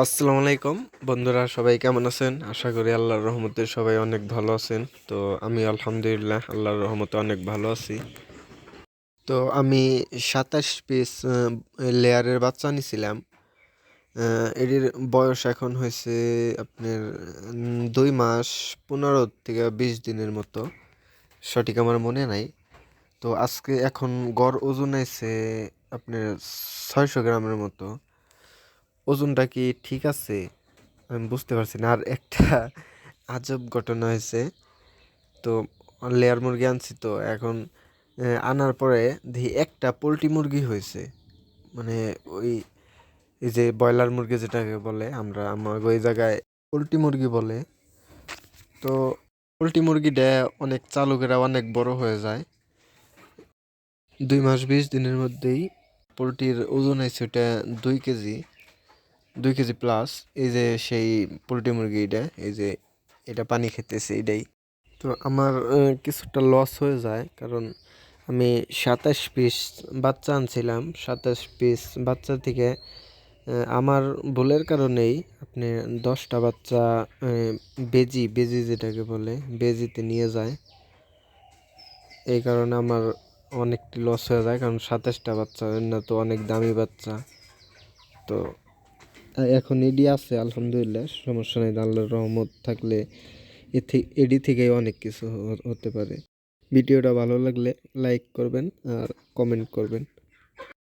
আসসালামু আলাইকুম বন্ধুরা, সবাই কেমন আছেন? আশা করি আল্লাহর রহমতে সবাই অনেক ভালো আছেন। তো আমি আলহামদুলিল্লাহ আল্লাহর রহমতে অনেক ভালো আছি। তো আমি 27 পিস লেয়ারের বাচ্চা নিছিলাম। এটির বয়স এখন হয়েছে আপনার 2 মাস 15 থেকে 20 দিনের মতো, সঠিক আমার মনে নাই। তো আজকে এখন গড় ওজন আছে আপনার 600 গ্রামের মতো। ওজনটা কি ঠিক আছে? আমি বুঝতে পারছি না। আর একটা আজব ঘটনা হয়েছে। তো লেয়ার মুরগি আনছি, তো এখন আনার পরে দেখি একটা পোলট্রি মুরগি হয়েছে। মানে ওই এই যে ব্রয়লার মুরগি যেটাকে বলে, আমার ওই জায়গায় পোলট্রি মুরগি বলে। তো পোলট্রি মুরগিটা অনেক চালকেরা অনেক বড় হয়ে যায়। 2 মাস 20 দিনের মধ্যেই পোলট্রির ওজন হয়েছে ওটা 2 কেজি, 2 কেজি প্লাস। এই যে সেই পোলট্রি মুরগি, এই যে এটা পানি খেতেছে এটাই। তো আমার কিছুটা লস হয়ে যায়, কারণ আমি 27 পিস বাচ্চা আনছিলাম। 27 পিস বাচ্চা থেকে আমার ভুলের কারণেই আপনি 10টা বাচ্চা বেজি বেজি যেটাকে বলে বেজিতে নিয়ে যায়। এই কারণে আমার অনেকটি লস হয়ে যায়, কারণ 27টা বাচ্চা না, তো অনেক দামি বাচ্চা। তো এখন এডি আছে আলহামদুলিল্লাহ, সমস্যা নেই। আল্লাহর রহমত থাকলে এডি থেকেই অনেক কিছু হতে পারে। ভিডিওটা ভালো লাগলে লাইক করবেন আর কমেন্ট করবেন।